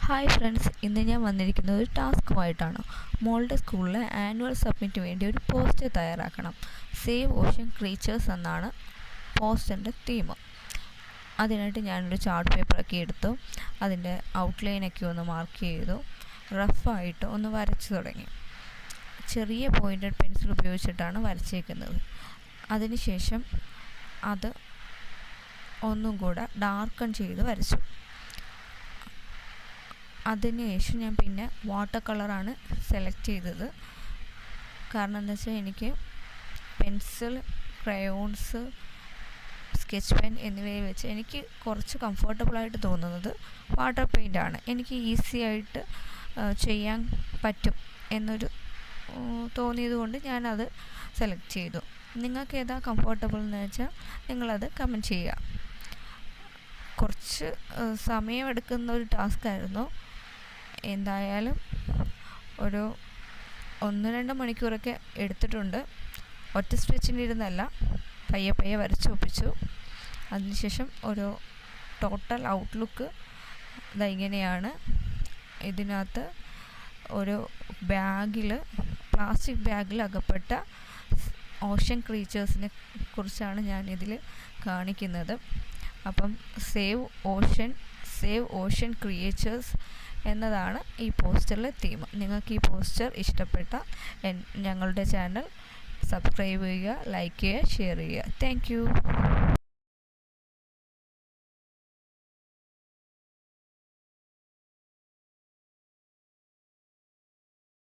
Hi friends, ഇന്ന് ഞാൻ വന്നിരിക്കുന്നത് ഒരു ടാസ്ക്കുമായിട്ടാണ്. മോളുടെ സ്കൂളിലെ ആനുവൽ സബ്മിറ്റ് വേണ്ടി ഒരു പോസ്റ്റർ തയ്യാറാക്കണം. സേവ് ഓഷ്യൻ ക്രീച്ചേഴ്സ് എന്നാണ് പോസ്റ്ററിൻ്റെ തീം. അതിനായിട്ട് ഞാനൊരു ചാർട്ട് പേപ്പറൊക്കെ എടുത്തു, അതിൻ്റെ ഔട്ട്ലൈനൊക്കെ ഒന്ന് മാർക്ക് ചെയ്തു, റഫായിട്ട് ഒന്ന് വരച്ചു തുടങ്ങി. ചെറിയ പോയിൻറ്റഡ് പെൻസിൽ ഉപയോഗിച്ചിട്ടാണ് വരച്ചേക്കുന്നത്. അതിനുശേഷം അത് ഒന്നും കൂടെ ഡാർക്കൺ ചെയ്ത് വരച്ചു. അതിനുശേഷം ഞാൻ പിന്നെ വാട്ടർ കളറാണ് സെലക്ട് ചെയ്തത്. കാരണം എന്താ വെച്ചാൽ എനിക്ക് പെൻസിൽ, ക്രയോൺസ്, സ്കെച്ച് പെൻ എന്നിവയിൽ വെച്ച് എനിക്ക് കുറച്ച് കംഫർട്ടബിളായിട്ട് തോന്നുന്നത് വാട്ടർ പെയിൻ്റാണ്. എനിക്ക് ഈസി ആയിട്ട് ചെയ്യാൻ പറ്റും എന്നൊരു തോന്നിയത് കൊണ്ട് ഞാനത് സെലക്ട് ചെയ്തു. നിങ്ങൾക്ക് ഏതാ കംഫർട്ടബിൾ എന്ന് വെച്ചാൽ നിങ്ങളത് കമൻറ്റ് ചെയ്യുക. കുറച്ച് സമയമെടുക്കുന്ന ഒരു ടാസ്ക്കായിരുന്നു. എന്തായാലും ഒരു 1-2 മണിക്കൂറൊക്കെ എടുത്തിട്ടുണ്ട്. ഒറ്റ സ്ട്രെച്ചിലിരുന്നല്ല, പയ്യെ വരച്ച് ഒപ്പിച്ചു. അതിനുശേഷം ഒരു ടോട്ടൽ ഔട്ട്ലുക്ക് ഇങ്ങനെയാണ്. ഇതിനകത്ത് ഒരു പ്ലാസ്റ്റിക് ബാഗിൽ അകപ്പെട്ട ഓഷ്യൻ ക്രീച്ചേഴ്സിനെ കുറിച്ചാണ് ഞാനിതിൽ കാണിക്കുന്നത്. അപ്പം സേവ് ഓഷ്യൻ ക്രിയേച്ചേഴ്സ് എന്നതാണ് ഈ പോസ്റ്ററിലെ തീം. നിങ്ങൾക്ക് ഈ പോസ്റ്റർ ഇഷ്ടപ്പെട്ട ഞങ്ങളുടെ ചാനൽ സബ്സ്ക്രൈബ് ചെയ്യുക, ലൈക്ക് ചെയ്യുക, ഷെയർ ചെയ്യുക. Thank you.